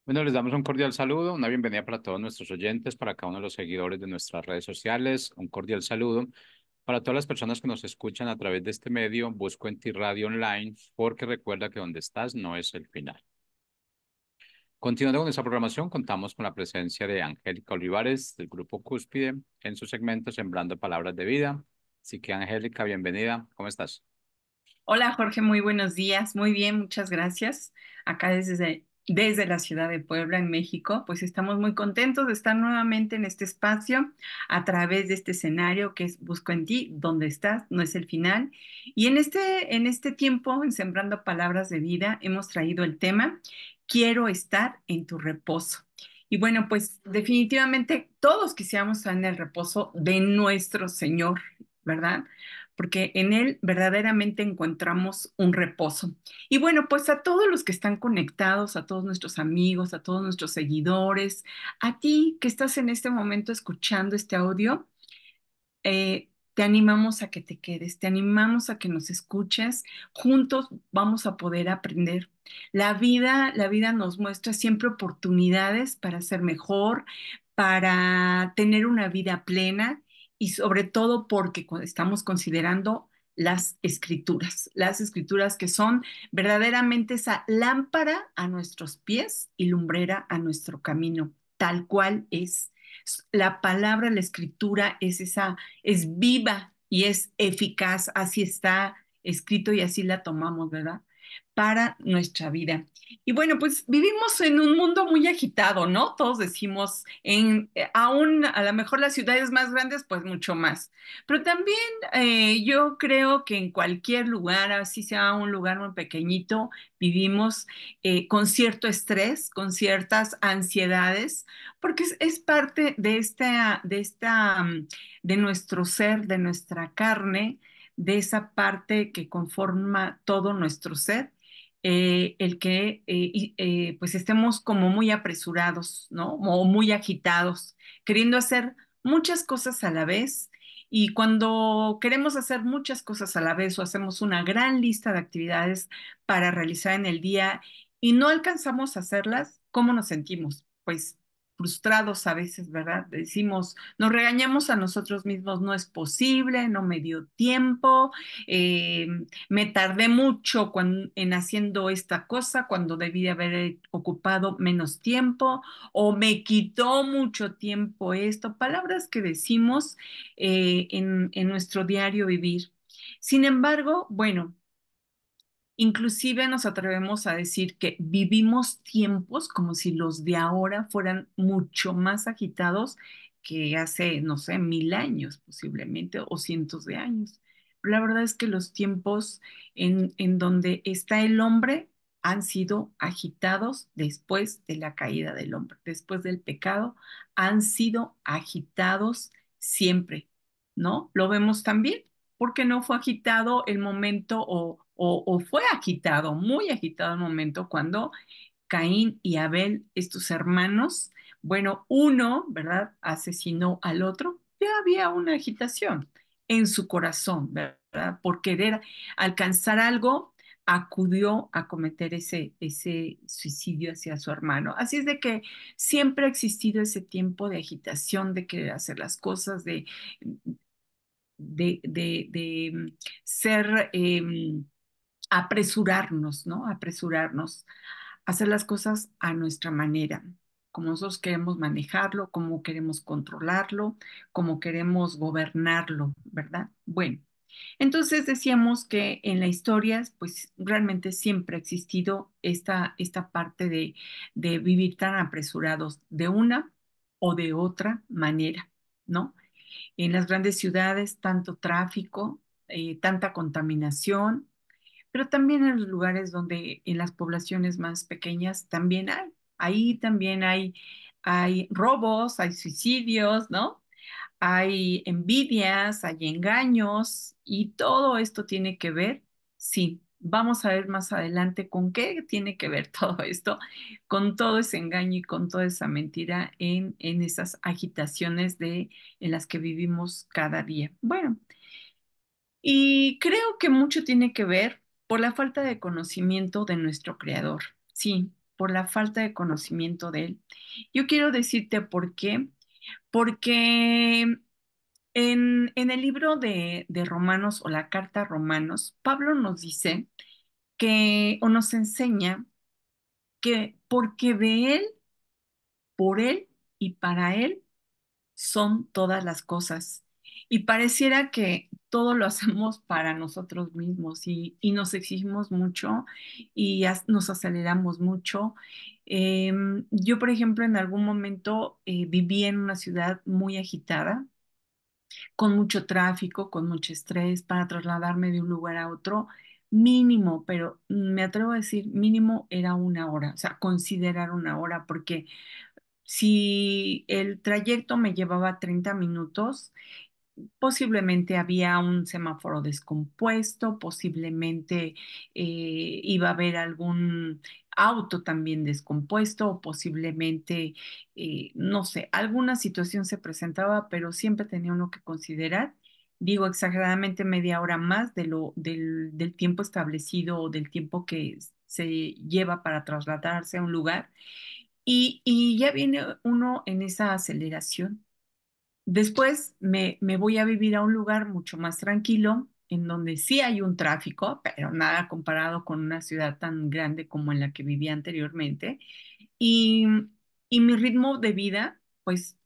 Bueno, les damos un cordial saludo, una bienvenida para todos nuestros oyentes, para cada uno de los seguidores de nuestras redes sociales, un cordial saludo para todas las personas que nos escuchan a través de este medio. Busco en ti Radio Online, porque recuerda que donde estás no es el final. Continuando con nuestra programación, contamos con la presencia de Angélica Olivares del Grupo Cúspide en su segmento Sembrando Palabras de Vida. Así que Angélica, bienvenida. ¿Cómo estás? Hola Jorge, muy buenos días. Muy bien, muchas gracias. Acá desde la ciudad de Puebla, en México, pues estamos muy contentos de estar nuevamente en este espacio a través de este escenario que es Busco en ti, donde estás, no es el final. Y en este tiempo, en Sembrando Palabras de Vida, hemos traído el tema Quiero estar en tu reposo. Y bueno, pues definitivamente todos quisiéramos estar en el reposo de nuestro Señor, ¿verdad? Porque en Él verdaderamente encontramos un reposo. Y bueno, pues a todos los que están conectados, a todos nuestros amigos, a todos nuestros seguidores, a ti que estás en este momento escuchando este audio, te animamos a que te quedes, te animamos a que nos escuches. Juntos vamos a poder aprender. La vida nos muestra siempre oportunidades para ser mejor, para tener una vida plena y sobre todo porque estamos considerando las escrituras que son verdaderamente esa lámpara a nuestros pies y lumbrera a nuestro camino, tal cual es. La palabra, la escritura es esa, es viva y es eficaz, así está escrito y así la tomamos, ¿verdad? Para nuestra vida. Y bueno, pues vivimos en un mundo muy agitado, ¿no? Todos decimos, aún a lo mejor las ciudades más grandes, pues mucho más. Pero también yo creo que en cualquier lugar, así sea un lugar muy pequeñito, vivimos con cierto estrés, con ciertas ansiedades, porque es parte de nuestro ser, de nuestra carne, de esa parte que conforma todo nuestro ser, el que pues estemos como muy apresurados, ¿no? O muy agitados, queriendo hacer muchas cosas a la vez. Y cuando queremos hacer muchas cosas a la vez o hacemos una gran lista de actividades para realizar en el día y no alcanzamos a hacerlas, ¿cómo nos sentimos? Pues frustrados a veces, ¿verdad? Decimos, nos regañamos a nosotros mismos, no es posible, no me dio tiempo, eh, me tardé mucho en haciendo esta cosa cuando debí de haber ocupado menos tiempo o me quitó mucho tiempo esto, palabras que decimos en nuestro diario vivir. Sin embargo, bueno, inclusive nos atrevemos a decir que vivimos tiempos como si los de ahora fueran mucho más agitados que hace, no sé, 1000 años posiblemente o cientos de años. Pero la verdad es que los tiempos en donde está el hombre han sido agitados después de la caída del hombre, después del pecado, han sido agitados siempre, ¿no? Lo vemos también porque no fue agitado el momento o fue agitado, muy agitado el momento cuando Caín y Abel, estos hermanos, bueno, uno, ¿verdad?, asesinó al otro, ya había una agitación en su corazón, ¿verdad? Por querer alcanzar algo, acudió a cometer ese suicidio hacia su hermano. Así es de que siempre ha existido ese tiempo de agitación, de querer hacer las cosas, de ser, apresurarnos, ¿no? Apresurarnos, hacer las cosas a nuestra manera, como nosotros queremos manejarlo, como queremos controlarlo, como queremos gobernarlo, ¿verdad? Bueno, entonces decíamos que en la historia, pues realmente siempre ha existido esta parte de vivir tan apresurados de una o de otra manera, ¿no? En las grandes ciudades, tanto tráfico, tanta contaminación, pero también en los lugares donde en las poblaciones más pequeñas también hay. Ahí también hay robos, hay suicidios, ¿no? Hay envidias, hay engaños y todo esto tiene que ver, sí, vamos a ver más adelante con qué tiene que ver todo esto, con todo ese engaño y con toda esa mentira en esas agitaciones en las que vivimos cada día. Bueno, y creo que mucho tiene que ver por la falta de conocimiento de nuestro creador, sí, por la falta de conocimiento de él. Yo quiero decirte por qué. Porque en el libro de Romanos o la carta a Romanos, Pablo nos dice que o nos enseña que porque de él, por él y para él son todas las cosas. Y pareciera que todo lo hacemos para nosotros mismos y nos exigimos mucho y nos aceleramos mucho. Yo, por ejemplo, en algún momento viví en una ciudad muy agitada, con mucho tráfico, con mucho estrés para trasladarme de un lugar a otro. Mínimo, pero me atrevo a decir, mínimo era una hora, o sea, considerar una hora, porque si el trayecto me llevaba 30 minutos, posiblemente había un semáforo descompuesto, posiblemente iba a haber algún auto también descompuesto, o posiblemente, no sé, alguna situación se presentaba, pero siempre tenía uno que considerar. Digo exageradamente media hora más del tiempo establecido o del tiempo que se lleva para trasladarse a un lugar. Y ya viene uno en esa aceleración. Después me voy a vivir a un lugar mucho más tranquilo, en donde sí hay un tráfico, pero nada comparado con una ciudad tan grande como en la que vivía anteriormente. Y, y mi ritmo de vida, pues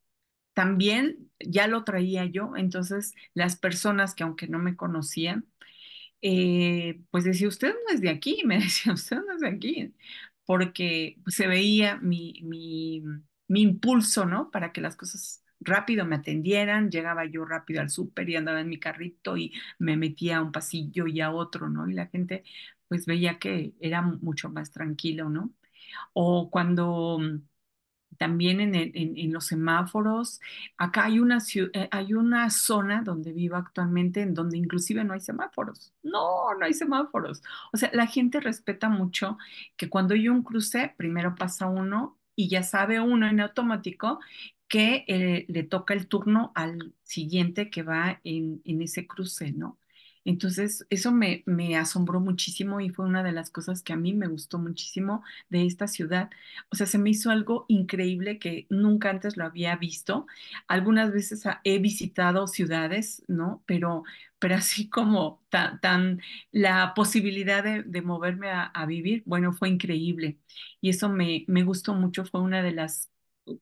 también ya lo traía yo. Entonces, las personas que aunque no me conocían, pues decía, usted no es de aquí, me decía, usted no es de aquí, porque pues, se veía mi impulso, ¿no? Para que las cosas rápido me atendieran, llegaba yo rápido al súper y andaba en mi carrito y me metía a un pasillo y a otro, ¿no? Y la gente pues veía que era mucho más tranquilo, ¿no? O cuando también en los semáforos. Acá hay una zona donde vivo actualmente en donde inclusive no hay semáforos. No, no hay semáforos. O sea, la gente respeta mucho que cuando hay un cruce, primero pasa uno y ya sabe uno en automático que le toca el turno al siguiente que va en ese cruce, ¿no? Entonces, eso me asombró muchísimo y fue una de las cosas que a mí me gustó muchísimo de esta ciudad. O sea, se me hizo algo increíble que nunca antes lo había visto. Algunas veces he visitado ciudades, ¿no? Pero así como la posibilidad de moverme a vivir, bueno, fue increíble. Y eso me gustó mucho, fue una de las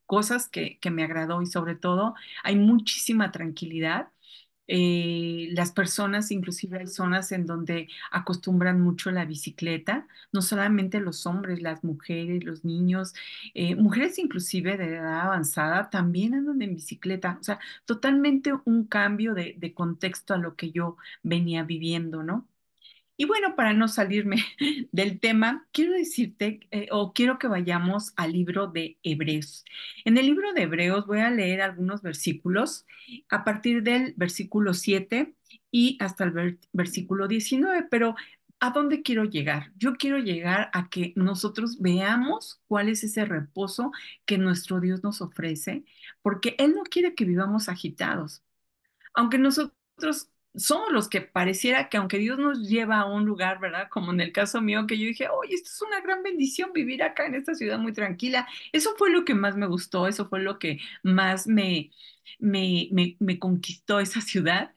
cosas que me agradó y sobre todo hay muchísima tranquilidad. Las personas, inclusive hay zonas en donde acostumbran mucho la bicicleta, no solamente los hombres, las mujeres, los niños, mujeres inclusive de edad avanzada también andan en bicicleta, o sea, totalmente un cambio de contexto a lo que yo venía viviendo, ¿no? Y bueno, para no salirme del tema, quiero decirte o quiero que vayamos al libro de Hebreos. En el libro de Hebreos voy a leer algunos versículos a partir del versículo 7 y hasta el versículo 19, pero ¿a dónde quiero llegar? Yo quiero llegar a que nosotros veamos cuál es ese reposo que nuestro Dios nos ofrece, porque Él no quiere que vivamos agitados aunque nosotros somos los que pareciera que aunque Dios nos lleva a un lugar, ¿verdad? Como en el caso mío, que yo dije, oye, esto es una gran bendición vivir acá en esta ciudad muy tranquila. Eso fue lo que más me gustó, eso fue lo que más me conquistó esa ciudad.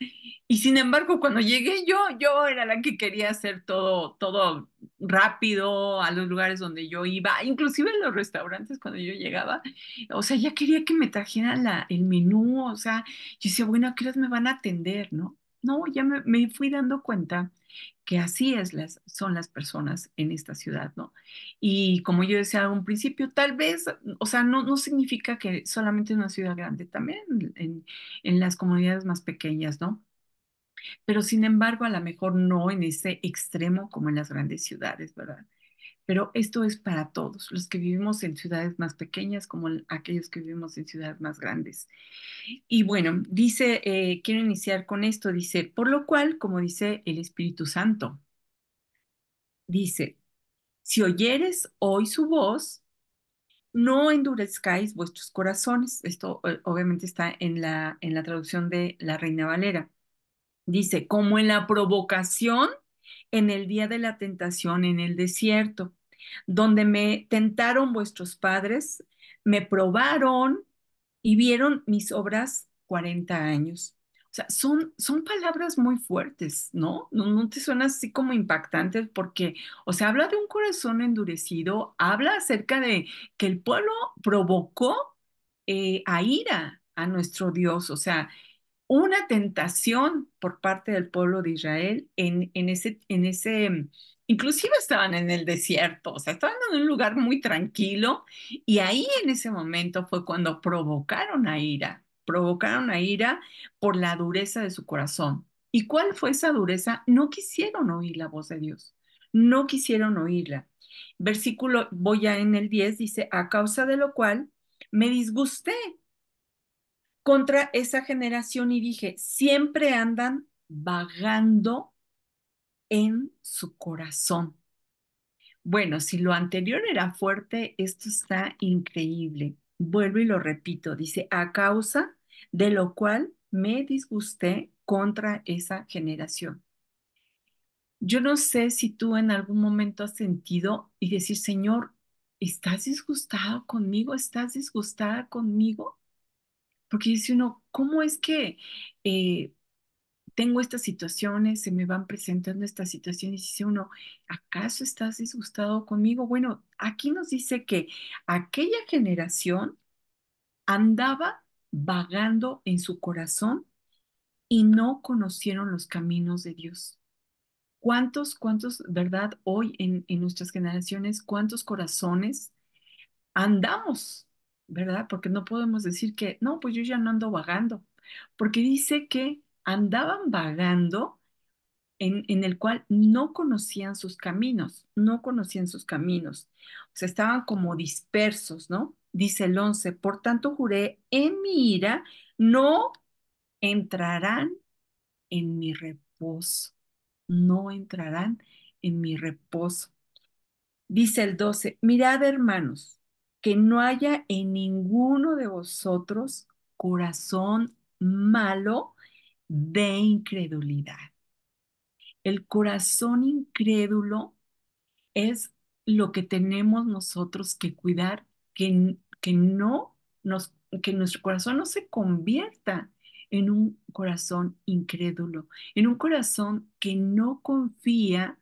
Y sin embargo, cuando llegué yo era la que quería hacer todo rápido a los lugares donde yo iba, inclusive en los restaurantes cuando yo llegaba, o sea, ya quería que me trajeran el menú, o sea, yo decía, bueno, ¿a qué horas me van a atender, no? No, ya me fui dando cuenta que así son las personas en esta ciudad, ¿no? Y como yo decía a un principio, tal vez, o sea, no significa que solamente en una ciudad grande, también en las comunidades más pequeñas, ¿no? Pero sin embargo, a lo mejor no en ese extremo como en las grandes ciudades, ¿verdad? Pero esto es para todos, los que vivimos en ciudades más pequeñas como aquellos que vivimos en ciudades más grandes. Y bueno, dice, quiero iniciar con esto, dice, por lo cual, como dice el Espíritu Santo, dice, si oyeres hoy su voz, no endurezcáis vuestros corazones. Esto obviamente está en la traducción de la Reina Valera. Dice, como en la provocación en el día de la tentación en el desierto. donde me tentaron vuestros padres, me probaron y vieron mis obras 40 años. O sea, son palabras muy fuertes, ¿no? ¿No te suena así como impactantes? Porque, o sea, habla de un corazón endurecido, habla acerca de que el pueblo provocó a ira a nuestro Dios, o sea, una tentación por parte del pueblo de Israel inclusive estaban en el desierto, o sea, estaban en un lugar muy tranquilo y ahí en ese momento fue cuando provocaron a ira por la dureza de su corazón. ¿Y cuál fue esa dureza? No quisieron oír la voz de Dios, no quisieron oírla. Voy ya en el 10 dice, a causa de lo cual me disgusté contra esa generación y dije, siempre andan vagando en su corazón. Bueno, si lo anterior era fuerte, esto está increíble. Vuelvo y lo repito, dice, a causa de lo cual me disgusté contra esa generación. Yo no sé si tú en algún momento has sentido y decir, Señor, ¿estás disgustado conmigo? ¿Estás disgustada conmigo? Porque dice uno, ¿cómo es que eh, tengo estas situaciones, se me van presentando estas situaciones y dice uno, ¿acaso estás disgustado conmigo? Bueno, aquí nos dice que aquella generación andaba vagando en su corazón y no conocieron los caminos de Dios. Verdad, hoy en nuestras generaciones, cuántos corazones andamos, ¿verdad? Porque no podemos decir que, no, pues yo ya no ando vagando, porque dice que andaban vagando en el cual no conocían sus caminos, no conocían sus caminos. O sea, estaban como dispersos, ¿no? Dice el 11, por tanto juré en mi ira, no entrarán en mi reposo, no entrarán en mi reposo. Dice el 12, mirad hermanos, que no haya en ninguno de vosotros corazón malo de incredulidad. El corazón incrédulo es lo que tenemos nosotros que cuidar, que no nos, que nuestro corazón no se convierta en un corazón incrédulo, en un corazón que no confía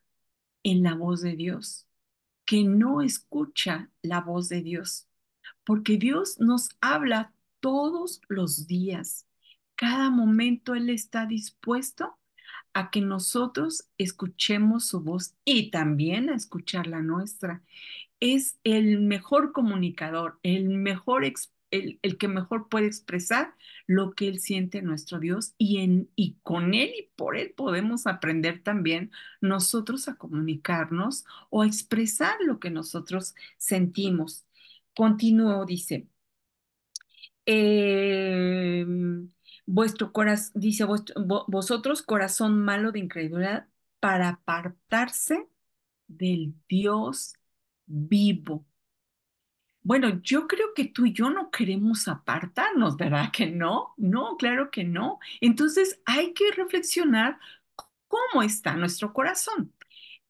en la voz de Dios, que no escucha la voz de Dios, porque Dios nos habla todos los días. Cada momento Él está dispuesto a que nosotros escuchemos su voz y también a escuchar la nuestra. Es el mejor comunicador, el que mejor puede expresar lo que Él siente nuestro Dios y con Él y por Él podemos aprender también nosotros a comunicarnos o a expresar lo que nosotros sentimos. Continúo, dice. Eh, dice vosotros corazón malo de incredulidad para apartarse del Dios vivo. Bueno, yo creo que tú y yo no queremos apartarnos, ¿verdad que no? No, claro que no. Entonces hay que reflexionar cómo está nuestro corazón,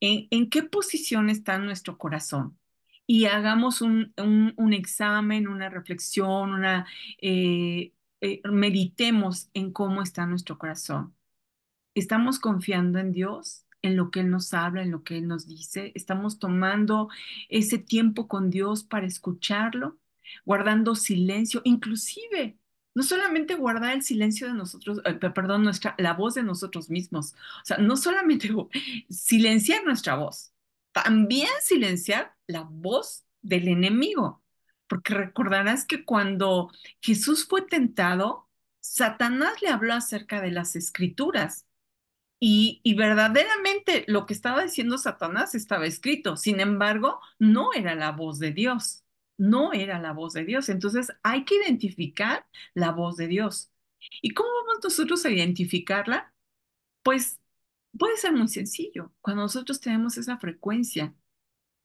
en qué posición está nuestro corazón. Y hagamos un examen, una reflexión, meditemos en cómo está nuestro corazón. ¿Estamos confiando en Dios, en lo que Él nos habla, en lo que Él nos dice? ¿Estamos tomando ese tiempo con Dios para escucharlo, guardando silencio, inclusive? No solamente guardar el silencio de nosotros, perdón, la voz de nosotros mismos. O sea, no solamente silenciar nuestra voz, también silenciar la voz del enemigo. Porque recordarás que cuando Jesús fue tentado, Satanás le habló acerca de las escrituras y verdaderamente lo que estaba diciendo Satanás estaba escrito. Sin embargo, no era la voz de Dios. No era la voz de Dios. Entonces hay que identificar la voz de Dios. ¿Y cómo vamos nosotros a identificarla? Pues puede ser muy sencillo. Cuando nosotros tenemos esa frecuencia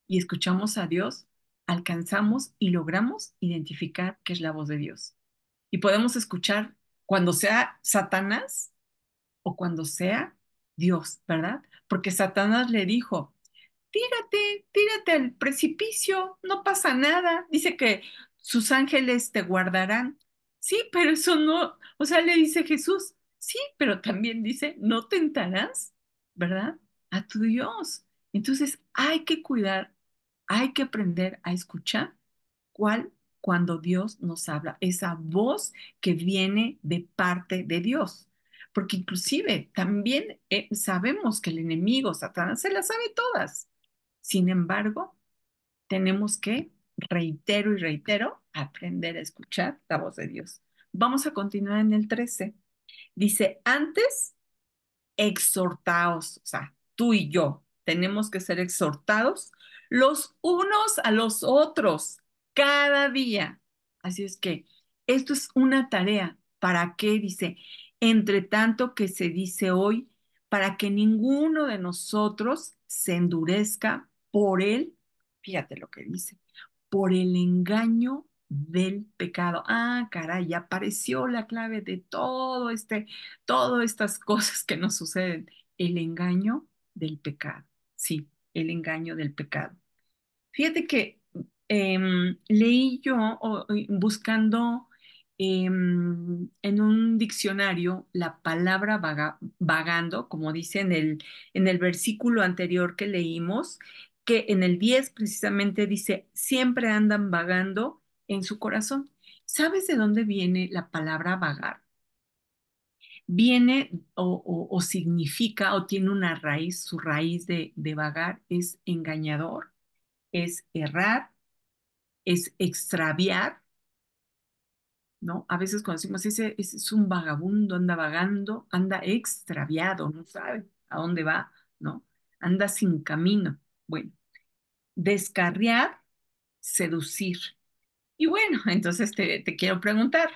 y escuchamos a Dios, alcanzamos y logramos identificar qué es la voz de Dios. Y podemos escuchar cuando sea Satanás o cuando sea Dios, ¿verdad? Porque Satanás le dijo, tírate al precipicio, no pasa nada. Dice que sus ángeles te guardarán. Sí, pero eso no, o sea, le dice Jesús, sí, pero también dice, no tentarás, ¿verdad? A tu Dios. Entonces hay que cuidar, hay que aprender a escuchar cuál cuando Dios nos habla, esa voz que viene de parte de Dios. Porque inclusive también sabemos que el enemigo, Satanás, se las sabe todas. Sin embargo, tenemos que, reitero y reitero, aprender a escuchar la voz de Dios. Vamos a continuar en el 13. Dice, antes exhortaos, o sea, tú y yo tenemos que ser exhortados los unos a los otros cada día. Así es que esto es una tarea. ¿Para qué? Dice, entre tanto que se dice hoy, para que ninguno de nosotros se endurezca por él, fíjate lo que dice, por el engaño del pecado. Ah, caray, ya apareció la clave de todas estas cosas que nos suceden. El engaño del pecado. Sí, el engaño del pecado. Fíjate que leí yo buscando en un diccionario la palabra vagando, como dice en el versículo anterior que leímos, que en el 10 precisamente dice, siempre andan vagando en su corazón. ¿Sabes de dónde viene la palabra vagar? Viene o significa o tiene una raíz, su raíz de vagar es engañador, es errar, es extraviar, ¿no? A veces cuando decimos, ese es un vagabundo, anda vagando, anda extraviado, no sabe a dónde va, ¿no? Anda sin camino. Bueno, descarriar, seducir. Y bueno, entonces te quiero preguntar,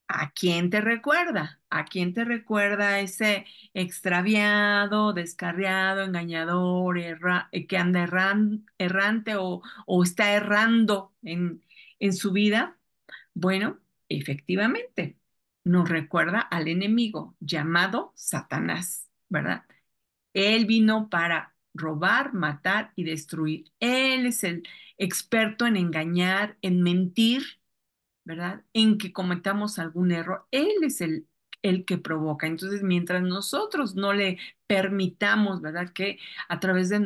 ¿a quién te recuerda? ¿A quién te recuerda ese extraviado, descarriado, engañador, que anda errante o está errando en su vida? Bueno, efectivamente, nos recuerda al enemigo llamado Satanás, ¿verdad? Él vino para robar, matar y destruir. Él es el experto en engañar, en mentir, ¿verdad? En que cometamos algún error. Él es el que provoca. Entonces, mientras nosotros no le permitamos, ¿verdad? Que a través de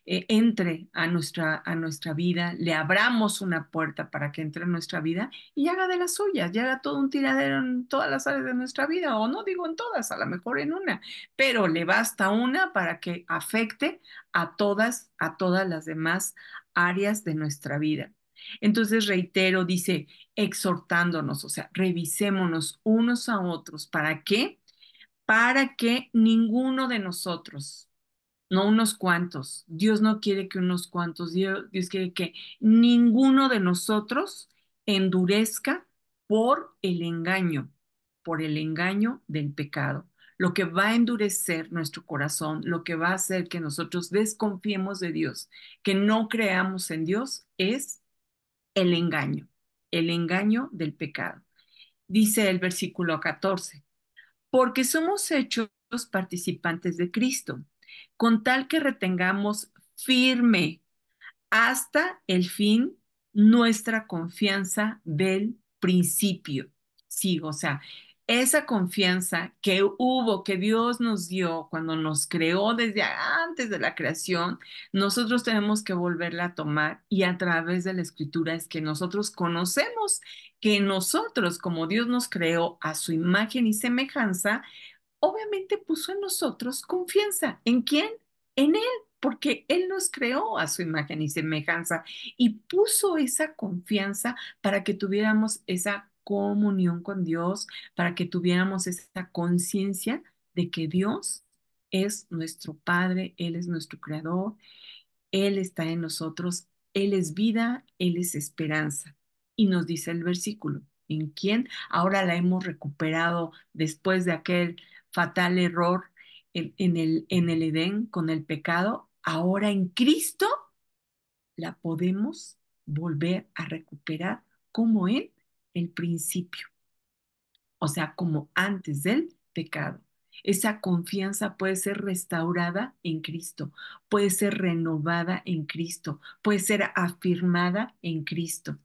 entre a nuestra vida, le abramos una puerta para que entre en nuestra vida y haga de las suyas, y haga todo un tiradero en todas las áreas de nuestra vida, o no digo en todas, a lo mejor en una, pero le basta una para que afecte a todas las demás áreas de nuestra vida. Entonces, reitero, dice, exhortándonos, o sea, revisémonos unos a otros. ¿Para qué? Para que ninguno de nosotros, no unos cuantos, Dios no quiere que unos cuantos, Dios quiere que ninguno de nosotros endurezca por el engaño del pecado. Lo que va a endurecer nuestro corazón, lo que va a hacer que nosotros desconfiemos de Dios, que no creamos en Dios, es el engaño del pecado. Dice el versículo 14, porque somos hechos participantes de Cristo, con tal que retengamos firme hasta el fin nuestra confianza del principio. Sí, o sea, esa confianza que hubo, que Dios nos dio cuando nos creó desde antes de la creación, nosotros tenemos que volverla a tomar y a través de la escritura es que nosotros conocemos que nosotros, como Dios nos creó a su imagen y semejanza, obviamente puso en nosotros confianza. ¿En quién? En Él, porque Él nos creó a su imagen y semejanza y puso esa confianza para que tuviéramos esa comunión con Dios, para que tuviéramos esa conciencia de que Dios es nuestro Padre, Él es nuestro Creador, él está en nosotros, Él es vida, Él es esperanza. Y nos dice el versículo, ¿en quién? Ahora la hemos recuperado después de aquel fatal error en el Edén con el pecado. Ahora en Cristo la podemos volver a recuperar como en el principio, o sea, como antes del pecado. Esa confianza puede ser restaurada en Cristo, puede ser renovada en Cristo, puede ser afirmada en Cristo.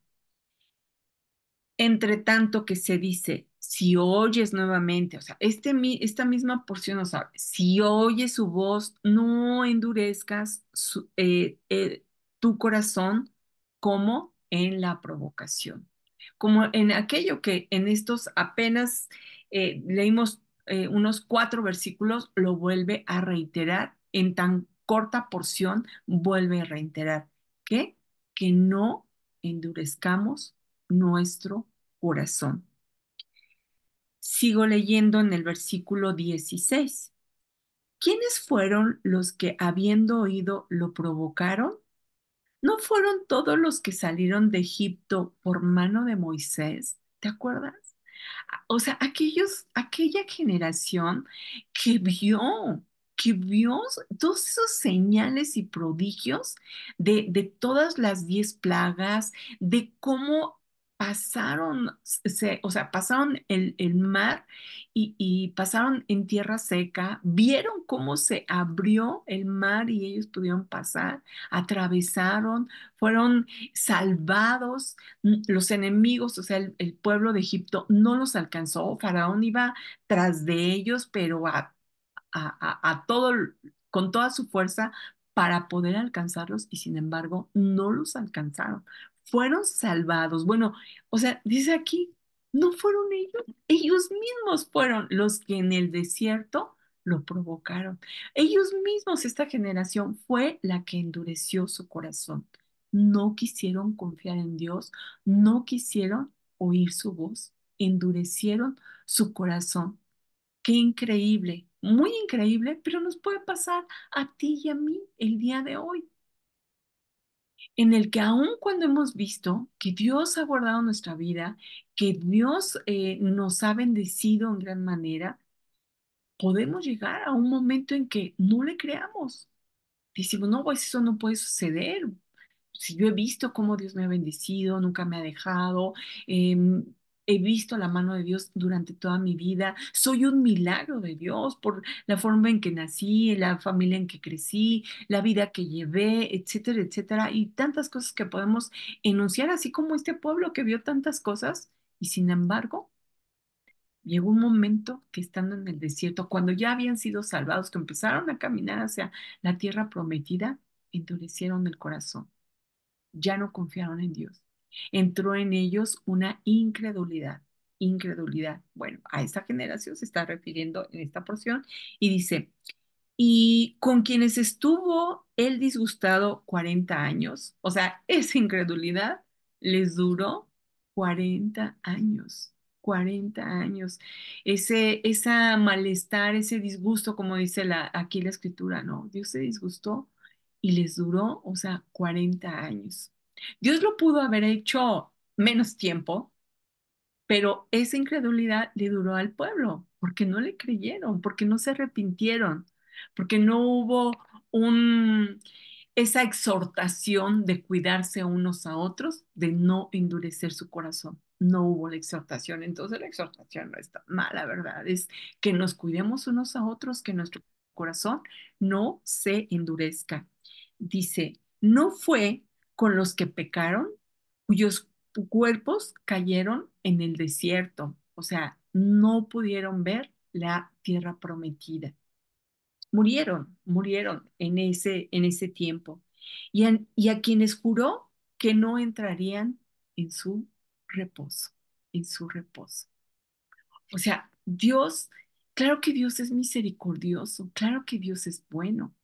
Entre tanto que se dice, si oyes nuevamente, o sea, esta misma porción, o sea, si oyes su voz, no endurezcas tu corazón como en la provocación, como en aquello que en estos apenas leímos unos 4 versículos, lo vuelve a reiterar en tan corta porción, vuelve a reiterar que no endurezcamos nuestro corazón. Sigo leyendo en el versículo 16. ¿Quiénes fueron los que habiendo oído lo provocaron? ¿No fueron todos los que salieron de Egipto por mano de Moisés? ¿Te acuerdas? O sea, aquella generación que vio todos esos señales y prodigios de todas las 10 plagas, de cómo pasaron, o sea, pasaron el mar y pasaron en tierra seca, vieron cómo se abrió el mar y ellos pudieron pasar, atravesaron, fueron salvados los enemigos, o sea, el pueblo de Egipto no los alcanzó, Faraón iba tras de ellos, pero a todo, con toda su fuerza para poder alcanzarlos y sin embargo no los alcanzaron. Fueron salvados. Bueno, o sea, dice aquí, no fueron ellos mismos fueron los que en el desierto lo provocaron. Ellos mismos, esta generación fue la que endureció su corazón. No quisieron confiar en Dios, no quisieron oír su voz, endurecieron su corazón. Qué increíble, muy increíble, pero nos puede pasar a ti y a mí el día de hoy, en el que aun cuando hemos visto que Dios ha guardado nuestra vida, que Dios nos ha bendecido en gran manera, podemos llegar a un momento en que no le creamos. Decimos, no, pues eso no puede suceder. Si yo he visto cómo Dios me ha bendecido, nunca me ha dejado, em, he visto la mano de Dios durante toda mi vida, soy un milagro de Dios por la forma en que nací, la familia en que crecí, la vida que llevé, etcétera, etcétera, y tantas cosas que podemos enunciar, así como este pueblo que vio tantas cosas, y sin embargo, llegó un momento que estando en el desierto, cuando ya habían sido salvados, que empezaron a caminar hacia la tierra prometida, endurecieron el corazón, ya no confiaron en Dios. Entró en ellos una incredulidad, incredulidad. Bueno, a esta generación se está refiriendo en esta porción y dice, y con quienes estuvo él disgustado 40 años, o sea, esa incredulidad les duró 40 años, 40 años. Esa malestar, ese disgusto, como dice aquí la escritura, ¿no? Dios se disgustó y les duró, o sea, 40 años. Dios lo pudo haber hecho menos tiempo, pero esa incredulidad le duró al pueblo, porque no le creyeron, porque no se arrepintieron, porque no hubo un, esa exhortación de cuidarse unos a otros, de no endurecer su corazón. No hubo la exhortación. Entonces la exhortación no está mala, ¿verdad? Es que nos cuidemos unos a otros, que nuestro corazón no se endurezca. Dice, no fue con los que pecaron, cuyos cuerpos cayeron en el desierto, o sea, no pudieron ver la tierra prometida. Murieron en ese tiempo. Y a quienes juró que no entrarían en su reposo, en su reposo. O sea, Dios, claro que Dios es misericordioso, claro que Dios es bueno.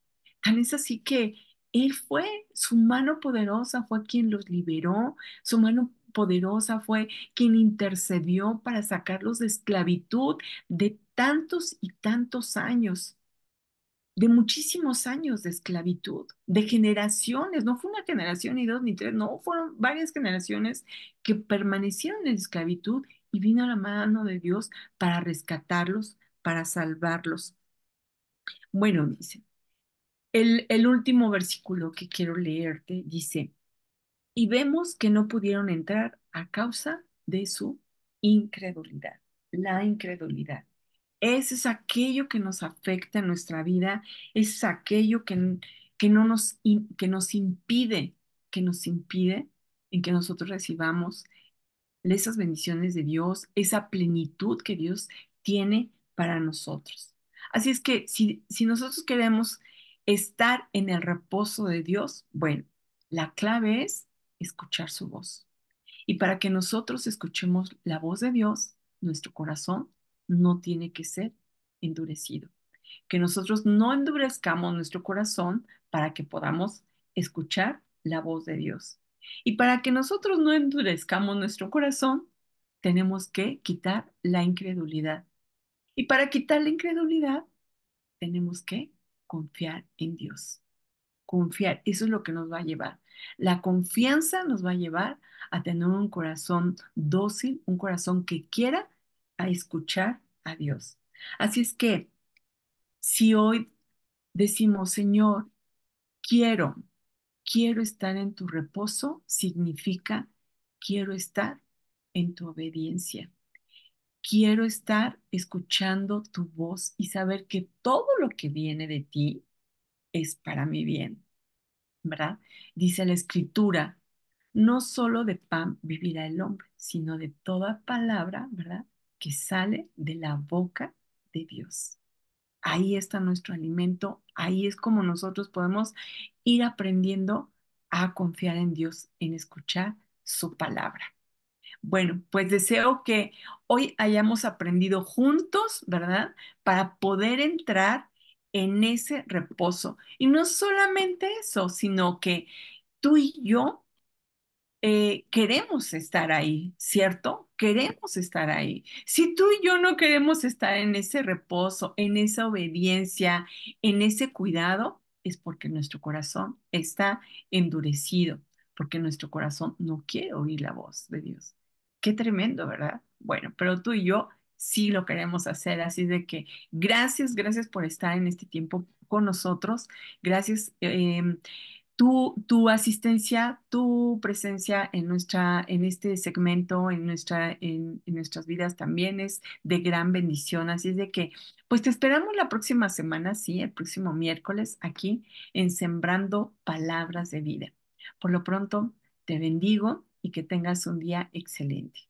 Tan es así que Él fue, su mano poderosa fue quien los liberó, su mano poderosa fue quien intercedió para sacarlos de esclavitud de tantos y tantos años, de muchísimos años de esclavitud, de generaciones, no fue una generación ni dos ni tres, no, fueron varias generaciones que permanecieron en esclavitud y vino la mano de Dios para rescatarlos, para salvarlos. Bueno, dice, el último versículo que quiero leerte dice, y vemos que no pudieron entrar a causa de su incredulidad, la incredulidad. Ese es aquello que nos afecta en nuestra vida, es aquello que no nos, que nos impide en que nosotros recibamos esas bendiciones de Dios, esa plenitud que Dios tiene para nosotros. Así es que si nosotros queremos estar en el reposo de Dios, bueno, la clave es escuchar su voz. Y para que nosotros escuchemos la voz de Dios, nuestro corazón no tiene que ser endurecido. Que nosotros no endurezcamos nuestro corazón para que podamos escuchar la voz de Dios. Y para que nosotros no endurezcamos nuestro corazón, tenemos que quitar la incredulidad. Y para quitar la incredulidad, tenemos que confiar en Dios. Confiar, eso es lo que nos va a llevar. La confianza nos va a llevar a tener un corazón dócil, un corazón que quiera a escuchar a Dios. Así es que si hoy decimos, Señor, quiero, quiero estar en tu reposo, significa quiero estar en tu obediencia. Quiero estar escuchando tu voz y saber que todo lo que viene de ti es para mi bien, ¿verdad? Dice la escritura, no solo de pan vivirá el hombre, sino de toda palabra, ¿verdad? Que sale de la boca de Dios. Ahí está nuestro alimento, ahí es como nosotros podemos ir aprendiendo a confiar en Dios, en escuchar su palabra. Bueno, pues deseo que hoy hayamos aprendido juntos, ¿verdad? Para poder entrar en ese reposo. Y no solamente eso, sino que tú y yo queremos estar ahí, ¿cierto? Queremos estar ahí. Si tú y yo no queremos estar en ese reposo, en esa obediencia, en ese cuidado, es porque nuestro corazón está endurecido, porque nuestro corazón no quiere oír la voz de Dios. Qué tremendo, ¿verdad? Bueno, pero tú y yo sí lo queremos hacer, así de que gracias, gracias por estar en este tiempo con nosotros. Gracias. Tu asistencia, tu presencia en este segmento, en nuestras vidas también es de gran bendición. Así es de que, pues te esperamos la próxima semana, sí, el próximo miércoles, aquí en Sembrando Palabras de Vida. Por lo pronto, te bendigo y que tengas un día excelente.